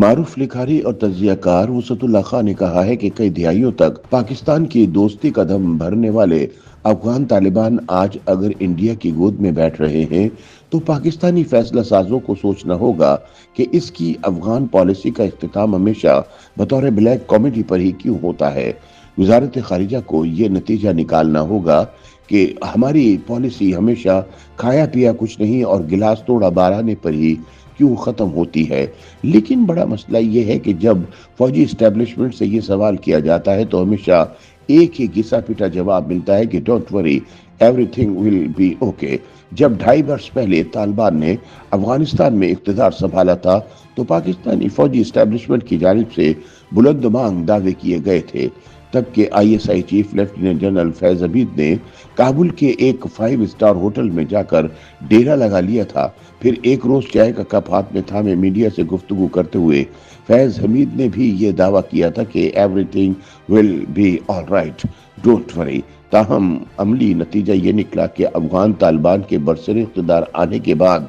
معروف لکھاری اور تجزیہ کار وسعت اللہ خان نے کہا ہے کہ کئی دہائیوں تک پاکستان کی دوستی کا دم بھرنے والے افغان طالبان آج اگر انڈیا کی گود میں بیٹھ رہے ہیں تو پاکستانی فیصلہ سازوں کو سوچنا ہوگا کہ اس کی افغان پالیسی کا اختتام ہمیشہ بطور بلیک کامیڈی پر ہی کیوں ہوتا ہے۔ وزارت خارجہ کو یہ نتیجہ نکالنا ہوگا کہ ہماری پالیسی ہمیشہ کھایا پیا کچھ نہیں اور گلاس توڑا بارہانے پر ہی کیوں ختم ہوتی ہے۔ لیکن بڑا مسئلہ یہ ہے کہ جب فوجی اسٹیبلشمنٹ سے یہ سوال کیا جاتا ہے تو ہمیشہ ایک ہی گھسا پٹا جواب ملتا ہے کہ don't worry everything will be okay. جب 2.5 برس پہلے طالبان نے افغانستان میں اقتدار سنبھالا تھا تو پاکستانی فوجی اسٹیبلشمنٹ کی جانب سے بلند مانگ دعوے کیے گئے تھے۔ تب کہ ISI چیف لیفٹیننٹ جنرل فیض حمید نے کابل کے ایک 5 اسٹار ہوٹل میں جا کر ڈیرا لگا لیا تھا۔ پھر ایک روز چائے کا کپ ہاتھ میں تھامے میڈیا سے گفتگو کرتے ہوئے فیض حمید نے بھی یہ دعویٰ کیا تھا کہ everything will be all right, don't worry. تاہم عملی نتیجہ یہ نکلا کہ افغان طالبان کے برسر اقتدار آنے کے بعد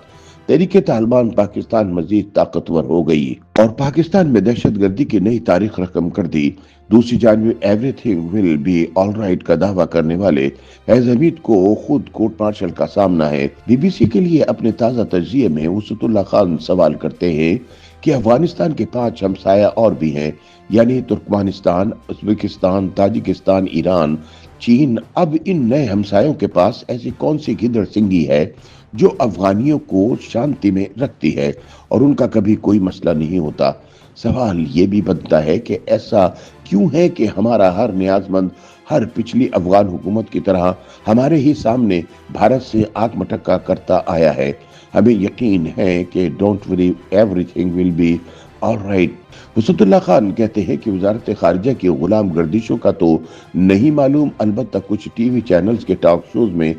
تحریک طالبان پاکستان مزید طاقتور ہو گئی اور پاکستان میں دہشت گردی کی نئی تاریخ رقم کر دی۔ دوسری جانب everything will be all right کا دعویٰ کرنے والے فیض حمید کو خود کورٹ مارشل کا سامنا ہے۔ BBC کے لیے اپنے تازہ تجزیے میں وسعت اللہ خان سوال کرتے ہیں کہ افغانستان کے 5 ہمسایہ اور بھی ہیں، یعنی ترکمانستان، ازبکستان، تاجکستان، ایران، چین۔ اب ان نئے ہمسایوں کے پاس ایسی کون سی گدڑ سنگی ہے جو افغانیوں کو شانتی میں رکھتی ہے اور ان کا کبھی کوئی مسئلہ نہیں ہوتا؟ سوال یہ بھی بنتا ہے کہ ایسا کیوں ہے کہ ہمارا ہر نیاز مند ہر پچھلی افغان حکومت کی طرح ہمارے ہی سامنے بھارت سے آنکھ مٹکا کرتا آیا ہے۔ ہمیں یقین ہے کہ don't worry everything will be all right. Wusatullah Khan کہتے ہیں کہ وزارت خارجہ کی غلام گردشوں کا تو نہیں معلوم، البتہ کچھ ٹی وی چینلز کے ٹاک شوز میں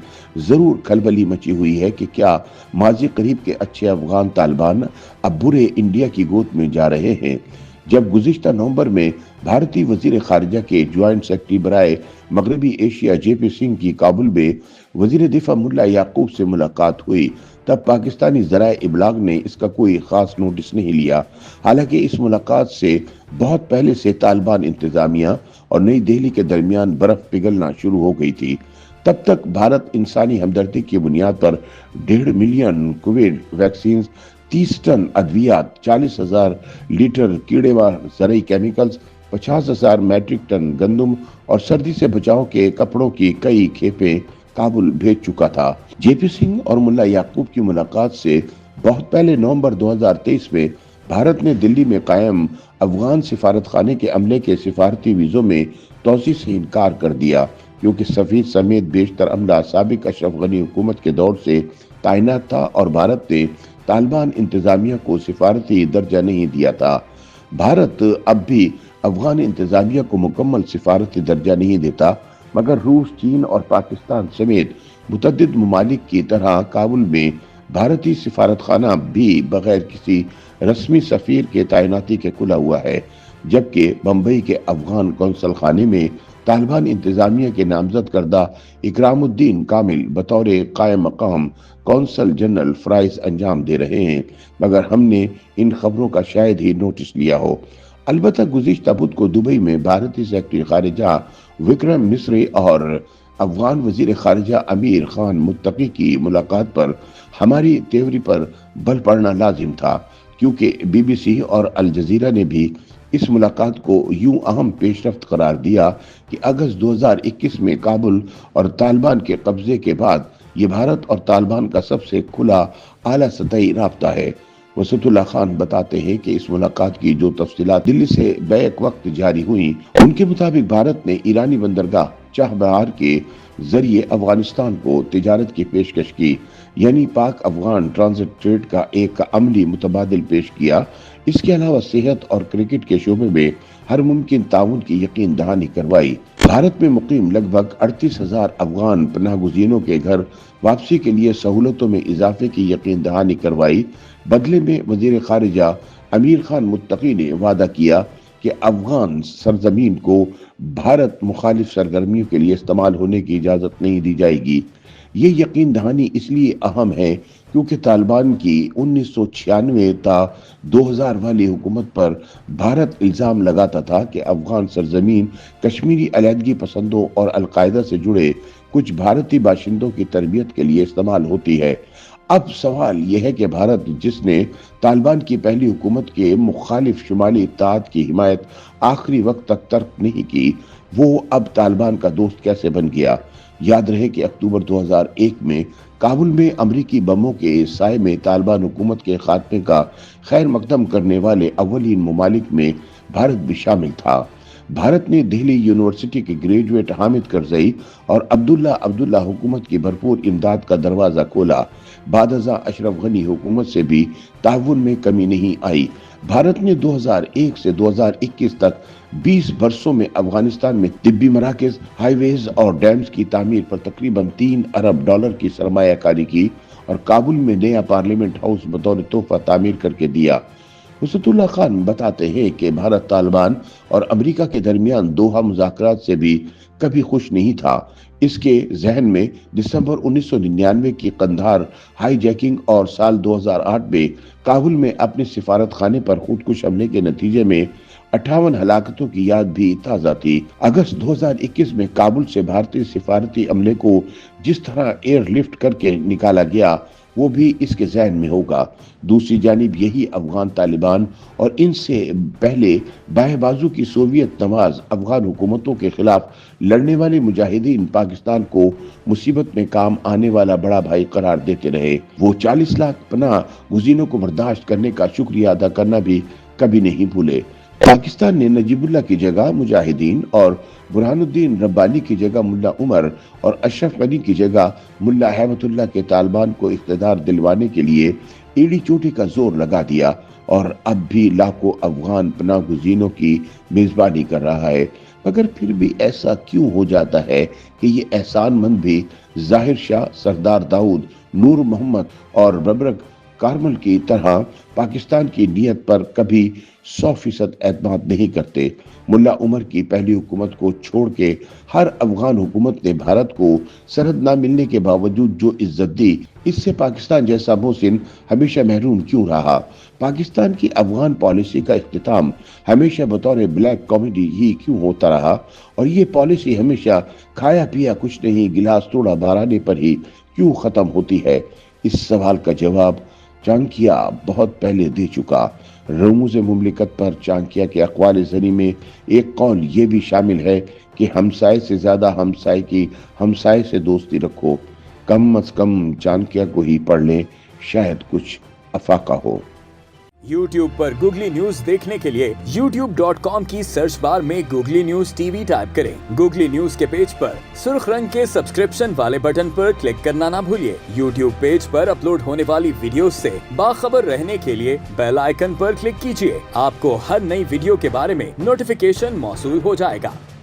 ضرور کھلبلی مچی ہوئی ہے کہ کیا ماضی قریب کے اچھے افغان طالبان اب برے انڈیا کی گود میں جا رہے ہیں۔ جب گزشتہ نومبر میں بھارتی وزیر خارجہ کے جوائنٹ سیکرٹری برائے مغربی ایشیا JP سنگھ کی کابل میں وزیر دفاع ملا یعقوب سے ملاقات ہوئی تب پاکستانی ذرائع ابلاغ نے اس کا کوئی خاص نوٹس نہیں لیا، حالانکہ اس ملاقات سے بہت پہلے سے طالبان انتظامیہ اور نئی دہلی کے درمیان برف پگھلنا شروع ہو گئی تھی۔ تب تک بھارت انسانی ہمدردی کی بنیاد پر 1.5 ملین کووڈ ویکسینز، 30 ٹن ادویات، 40,000 لیٹر کیڑے مار زرعی کیمیکلز، 50,000 میٹرک ٹن گندم اور سردی سے بچاؤ کے کپڑوں کی کئی کھیپیں کابل بھیج چکا تھا۔ JP سنگھ اور ملا یعقوب کی ملاقات سے بہت پہلے نومبر 2023 میں بھارت نے دلی میں قائم افغان سفارت خانے کے عملے کے سفارتی ویزوں میں توسیع سے انکار کر دیا، کیونکہ سفیر سمیت بیشتر عملہ سابق اشرف غنی حکومت کے دور سے تعینات تھا اور بھارت نے طالبان انتظامیہ کو سفارتی درجہ نہیں دیا تھا۔ بھارت اب بھی افغان انتظامیہ کو مکمل سفارتی درجہ نہیں دیتا، مگر روس، چین اور پاکستان سمیت متعدد ممالک کی طرح کابل میں بھارتی سفارت خانہ بھی بغیر کسی رسمی سفیر کے تعیناتی کے کھلا ہوا ہے، جبکہ بمبئی کے افغان قونصل خانے میں طالبان انتظامیہ کے نامزد کردہ اکرام الدین کامل بطور قائم مقام قونصل جنرل فرائض انجام دے رہے ہیں، مگر ہم نے ان خبروں کا شاید ہی نوٹس لیا ہو۔ البتہ گزشتہ بدھ کو دبئی میں بھارتی سیکرٹری خارجہ وکرم مسری اور افغان وزیر خارجہ امیر خان متقی کی ملاقات پر ہماری تیوری پر بل پڑنا لازم تھا، کیونکہ BBC اور الجزیرہ نے بھی اس ملاقات کو یوں اہم پیش رفت قرار دیا کہ اگست 2021 میں کابل اور طالبان کے قبضے کے بعد یہ بھارت اور طالبان کا سب سے کھلا اعلیٰ سطحی رابطہ ہے۔ وسعت اللہ خان بتاتے ہیں کہ اس ملاقات کی جو تفصیلات دلی سے بیک وقت جاری ہوئیں، ان کے مطابق بھارت نے ایرانی بندرگاہ چاہ بہار کے ذریعے افغانستان کو تجارت کی پیشکش کی، یعنی پاک افغان ٹرانزٹ ٹریڈ کا ایک عملی متبادل پیش کیا۔ اس کے علاوہ صحت اور کرکٹ کے شعبے میں ہر ممکن تعاون کی یقین دہانی کروائی۔ بھارت میں مقیم لگ بھگ 38,000 افغان پناہ گزینوں کے گھر واپسی کے لیے سہولتوں میں اضافے کی یقین دہانی کروائی۔ بدلے میں وزیر خارجہ امیر خان متقی نے وعدہ کیا کہ افغان سرزمین کو بھارت مخالف سرگرمیوں کے لیے استعمال ہونے کی اجازت نہیں دی جائے گی۔ یہ یقین دہانی اس لیے اہم ہے کیونکہ طالبان کی 1996 تا 2000 والی حکومت پر بھارت الزام لگاتا تھا کہ افغان سرزمین کشمیری علیحدگی پسندوں اور القاعدہ سے جڑے کچھ بھارتی باشندوں کی تربیت کے لیے استعمال ہوتی ہے۔ اب سوال یہ ہے کہ بھارت، جس نے طالبان کی پہلی حکومت کے مخالف شمالی اتحاد کی حمایت آخری وقت تک ترک نہیں کی، وہ اب طالبان کا دوست کیسے بن گیا؟ یاد رہے کہ اکتوبر 2001 میں کابل میں امریکی بموں کے سائے میں طالبان حکومت کے خاتمے کا خیر مقدم کرنے والے اولین ممالک میں بھارت بھی شامل تھا۔ بھارت نے دہلی یونیورسٹی کے گریجویٹ حامد کرزئی اور عبداللہ حکومت کی بھرپور امداد کا دروازہ کھولا۔ بعد ازاں اشرف غنی حکومت سے بھی تعاون میں کمی نہیں آئی۔ بھارت نے 2001 سے 2021 تک 20 برسوں میں افغانستان میں طبی مراکز، ہائی ویز اور ڈیمز کی تعمیر پر تقریباً $3 ارب کی سرمایہ کاری کی اور کابل میں نیا پارلیمنٹ ہاؤس بطور تحفہ تعمیر کر کے دیا۔ وسعت اللہ خان بتاتے ہیں کہ بھارت طالبان اور امریکہ کے درمیان دوحہ مذاکرات سے بھی کبھی خوش نہیں تھا۔ اس کے ذہن میں دسمبر 1999 کی قندھار ہائی جیکنگ اور سال 2008 میں کابل میں اپنے سفارت خانے پر خودکش حملے کے نتیجے میں 58 ہلاکتوں کی یاد بھی تازہ تھی۔ اگست 2021 میں کابل سے بھارتی سفارتی عملے کو جس طرح ایئر لفٹ کر کے نکالا گیا، وہ بھی اس کے ذہن میں ہوگا۔ دوسری جانب یہی افغان طالبان اور ان سے پہلے بائیں بازو کی سوویت نواز افغان حکومتوں کے خلاف لڑنے والے مجاہدین پاکستان کو مصیبت میں کام آنے والا بڑا بھائی قرار دیتے رہے۔ وہ 40 لاکھ پناہ گزینوں کو برداشت کرنے کا شکریہ ادا کرنا بھی کبھی نہیں بھولے۔ پاکستان نے نجیب اللہ کی جگہ مجاہدین اور برہان الدین ربانی کی جگہ ملا عمر اور اشرف غنی کی جگہ ملا ہیبت اللہ کے طالبان کو اقتدار دلوانے کے لیے ایڑی چوٹی کا زور لگا دیا اور اب بھی لاکھوں افغان پناہ گزینوں کی میزبانی کر رہا ہے۔ مگر پھر بھی ایسا کیوں ہو جاتا ہے کہ یہ احسان مند بھی ظاہر شاہ، سردار داؤد، نور محمد اور ببرک کارمل کی طرح پاکستان کی نیت پر کبھی 100% اعتماد نہیں کرتے؟ ملا عمر کی پہلی حکومت کو چھوڑ کے ہر افغان حکومت نے بھارت کو سرحد نہ ملنے کے باوجود جو عزت دی، اس سے پاکستان جیسا محسن ہمیشہ محروم کیوں رہا؟ پاکستان کی افغان پالیسی کا اختتام ہمیشہ بطور بلیک کامیڈی ہی کیوں ہوتا رہا، اور یہ پالیسی ہمیشہ کھایا پیا کچھ نہیں، گلاس توڑا بھرانے پر ہی کیوں ختم ہوتی ہے؟ اس سوال کا جواب چانکیہ بہت پہلے دے چکا۔ رموز مملکت پر چانکیہ کے اقوال زنی میں ایک قول یہ بھی شامل ہے کہ ہمسائے سے زیادہ ہمسائے کی ہمسائے سے دوستی رکھو۔ کم از کم چانکیہ کو ہی پڑھ لیں، شاید کچھ افاقہ ہو۔ یوٹیوب پر گوگلی نیوز دیکھنے کے لیے youtube.com کی سرچ بار میں googly news T V type کریں۔ گوگلی نیوز کے پیج پر سرخ رنگ کے سبسکرپشن والے بٹن پر کلک کرنا نہ بھولیے۔ یوٹیوب پیج پر اپلوڈ ہونے والی ویڈیوز سے باخبر رہنے کے لیے بیل آئیکن پر کلک کیجیے۔ آپ کو ہر نئی ویڈیو کے بارے میں نوٹیفیکیشن موصول ہو جائے گا۔